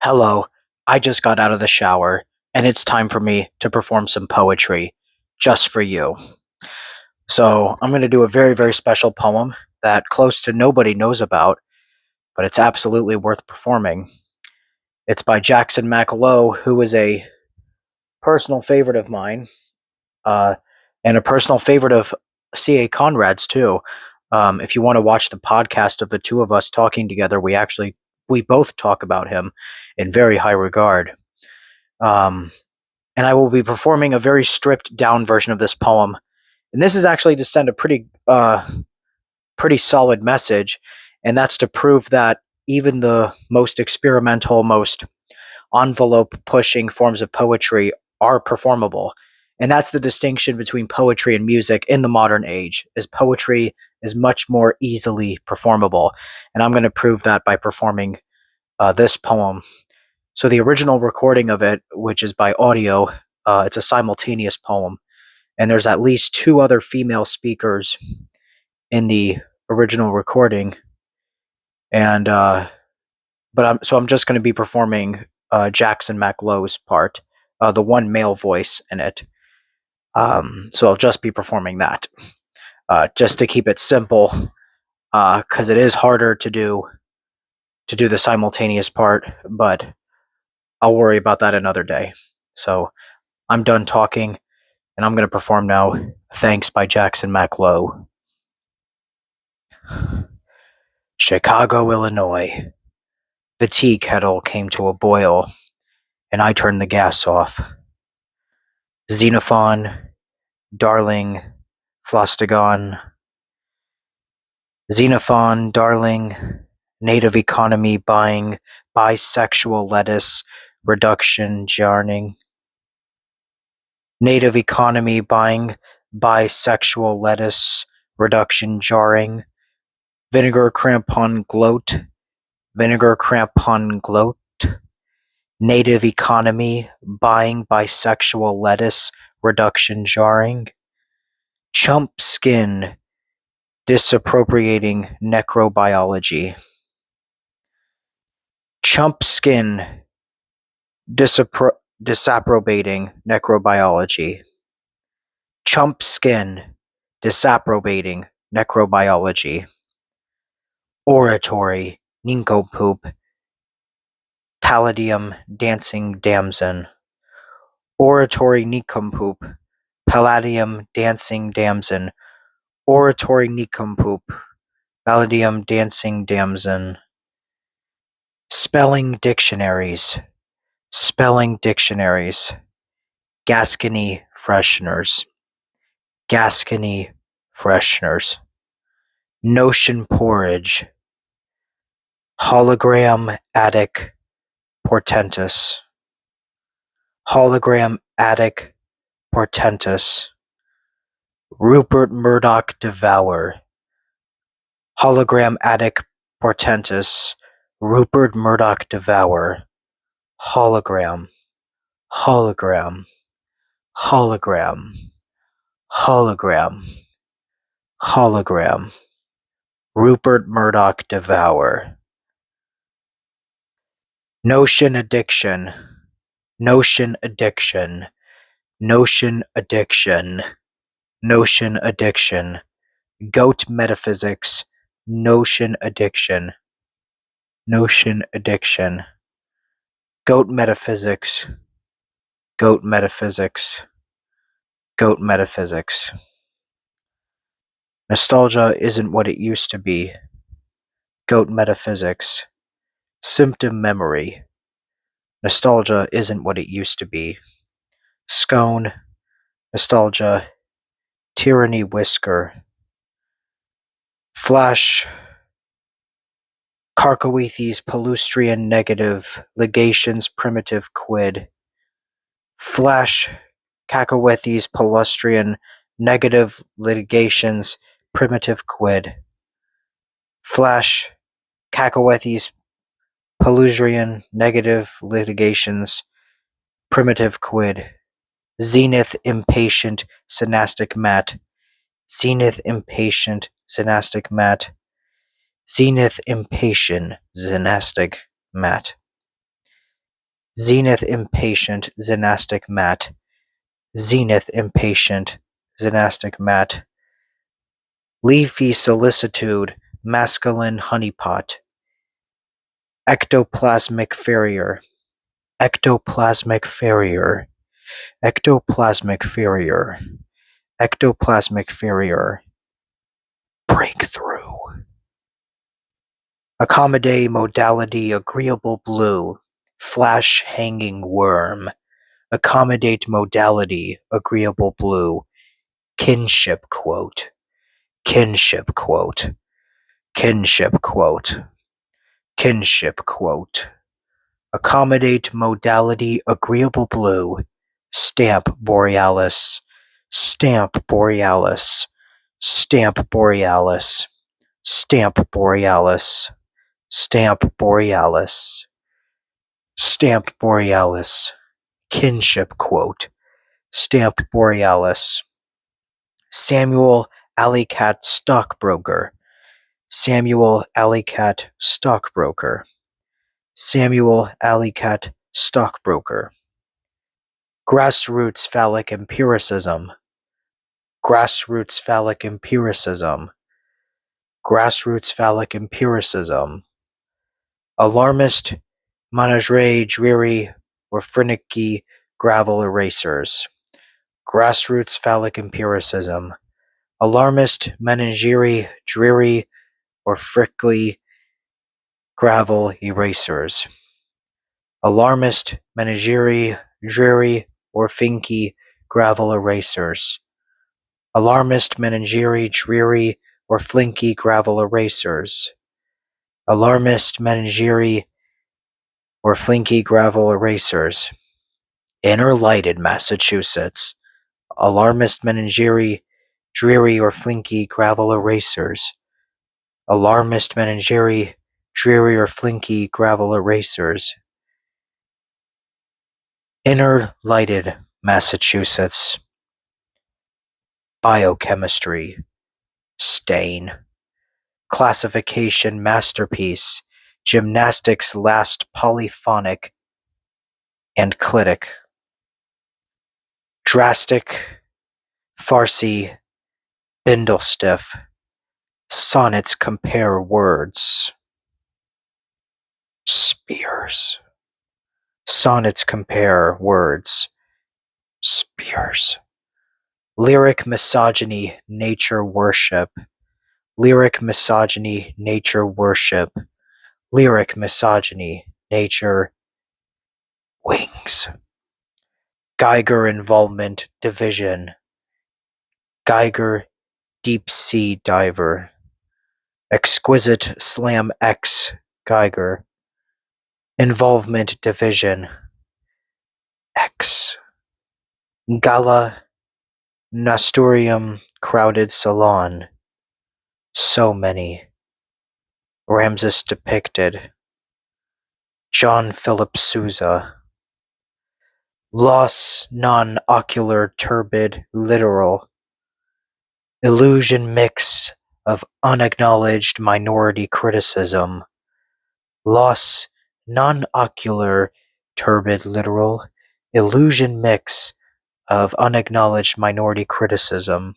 Hello, I just got out of the shower, and it's time for me to perform some poetry just for you. So, I'm going to do a very, very special poem that close to nobody knows about, but it's absolutely worth performing. It's by Jackson McLowe, who is a personal favorite of mine, uh, and a personal favorite of C.A. Conrad's, too. If you want to watch the podcast of the two of us talking together, we both talk about him in very high regard. Um, and I will be performing a very stripped down version of this poem. And this is actually to send a pretty solid message, and that's to prove that even the most experimental, most envelope pushing forms of poetry are performable. And that's the distinction between poetry and music in the modern age, is poetry is much more easily performable. And I'm going to prove that by performing this poem. So the original recording of it, which is by audio, it's a simultaneous poem, and there's at least two other female speakers in the original recording. And I'm just going to be performing Jackson McLowe's part, the one male voice in it. So I'll just be performing that, just to keep it simple, because it is harder to do the simultaneous part, but I'll worry about that another day. So I'm done talking, and I'm going to perform now. Thanks by Jackson McLowe. Chicago, Illinois. The tea kettle came to a boil, and I turned the gas off. Xenophon, darling, Flostagon. Xenophon, darling, native economy buying, bisexual lettuce, reduction jarring. Native economy buying, bisexual lettuce, reduction jarring. Vinegar crampon gloat, vinegar crampon gloat. Native economy buying bisexual lettuce, reduction jarring. Chump skin disappropriating necrobiology. Chump skin disapprobating necrobiology. Chump skin disapprobating necrobiology. Oratory nincompoop. Palladium dancing damson. Oratory nincompoop. Palladium dancing damson. Oratory nincompoop. Palladium dancing damson. Spelling dictionaries. Spelling dictionaries. Gascony fresheners. Gascony fresheners. Notion porridge. Hologram attic portentous. Hologram attic portentous. Rupert Murdoch devour. Hologram attic portentous. Rupert Murdoch devour. Hologram. Hologram. Hologram. Hologram. Hologram. Rupert Murdoch devour. Notion addiction. Notion addiction. Notion addiction. Notion addiction. Goat metaphysics. Notion addiction. Notion addiction. Goat metaphysics. Goat metaphysics. Goat metaphysics. Nostalgia isn't what it used to be. Goat metaphysics. Symptom memory. Nostalgia isn't what it used to be. Scone. Nostalgia. Tyranny whisker. Flash. Carcoethes palustrian negative. Legations primitive quid. Flash. Cacoethes palustrian negative litigations primitive quid. Flash. Cacoethes palustrian negative litigations primitive quid. Zenith impatient synastic mat. Zenith impatient synastic mat. Zenith impatient synastic mat. Zenith impatient, zenastic mat. Zenith impatient, zenastic mat. Leafy solicitude, masculine honeypot. Ectoplasmic farrier. Ectoplasmic farrier. Ectoplasmic farrier. Ectoplasmic farrier. Breakthrough. Accommodate modality agreeable blue. Flash hanging worm. Accommodate modality agreeable blue. Kinship quote. Kinship quote. Kinship quote. Kinship quote. Accommodate modality agreeable blue. Stamp borealis. Stamp borealis. Stamp borealis. Stamp borealis. Stamp borealis. Stamp borealis. Kinship quote. Stamp borealis. Samuel Alleycat stockbroker. Samuel Alleycat stockbroker. Samuel Alleycat stockbroker. Grassroots phallic empiricism. Grassroots phallic empiricism. Grassroots phallic empiricism. Alarmist menagerie dreary or finicky gravel erasers. Grassroots phallic empiricism. Alarmist menagerie dreary or frickly gravel erasers. Alarmist menagerie dreary or finky gravel erasers. Alarmist menagerie dreary or flinky gravel erasers. Alarmist menagerie or flinky gravel erasers. Inner lighted Massachusetts. Alarmist menagerie dreary or flinky gravel erasers. Alarmist menagerie dreary or flinky gravel erasers. Inner lighted Massachusetts. Biochemistry. Stain. Classification masterpiece. Gymnastics last polyphonic and clitic. Drastic. Farcy. Bindlestiff. Sonnets compare words. Spears. Sonnets compare words. Spears. Lyric misogyny, nature worship. Lyric misogyny, nature worship. Lyric misogyny, nature wings. Geiger involvement, division. Geiger, deep sea diver. Exquisite slam X, Geiger. Involvement, division. X. Gala, Nasturtium, crowded salon. So many. Ramses depicted. John Philip Sousa. Loss non-ocular turbid literal. Illusion mix of unacknowledged minority criticism. Loss non-ocular turbid literal. Illusion mix of unacknowledged minority criticism.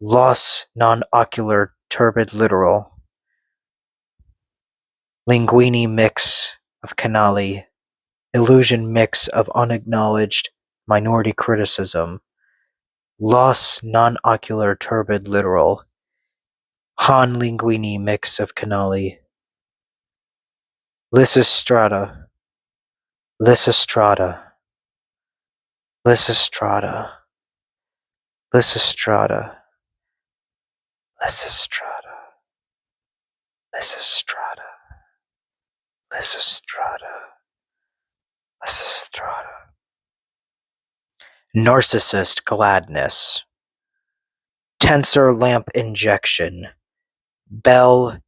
Loss non-ocular turbid literal. Linguini mix of canali. Illusion mix of unacknowledged minority criticism. Loss non-ocular turbid literal. Han Linguini mix of canali. Lysistrata. Lysistrata. Lysistrata. Lysistrata. Lysistrata. Lysistrata. Lysistrata. Lysistrata. Narcissist gladness. Tensor lamp injection. Bell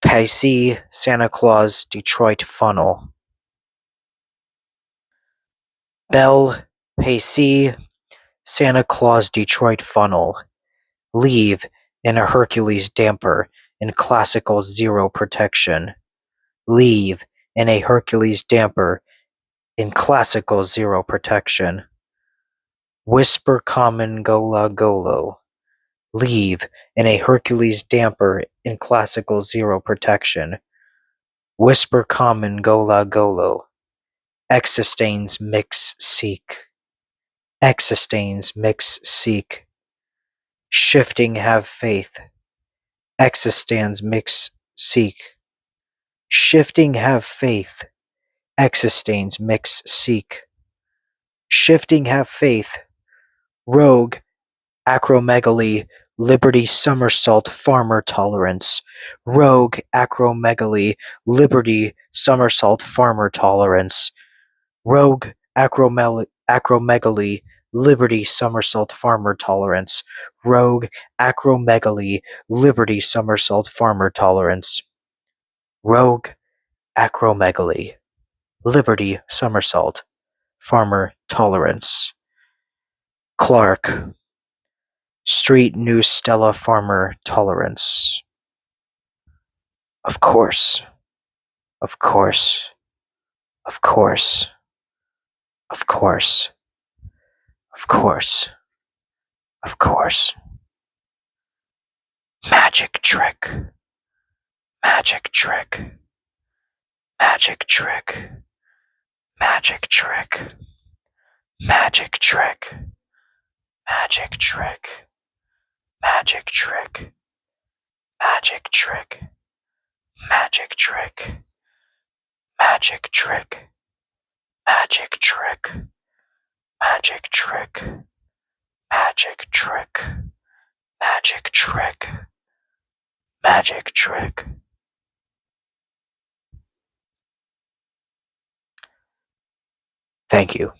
Pacey Santa Claus Detroit funnel. Bell Pacey Santa Claus Detroit funnel. Leave in a Hercules damper in classical zero protection. Leave in a Hercules damper in classical zero protection. Whisper common gola golo. Leave in a Hercules damper in classical zero protection. Whisper common gola golo. Existains mix seek. Existains mix seek. Shifting have faith. Existans mix seek. Shifting have faith. Existains mix seek. Shifting have faith. Rogue acromegaly. Liberty somersault farmer tolerance. Rogue acromegaly. Liberty somersault farmer tolerance. Rogue acromegaly. Liberty somersault farmer tolerance. Rogue acromegaly. Liberty somersault farmer tolerance. Rogue acromegaly. Liberty somersault farmer tolerance. Clark. Street New Stella farmer tolerance. Of course. Of course. Of course. Of course. Of course. Of course. Magic trick. Magic trick. Magic trick. Magic trick. Magic trick. Magic trick. Magic trick. Magic trick. Magic trick. Magic trick. Magic trick. Magic trick. Magic trick. Magic trick. Magic trick. Thank you.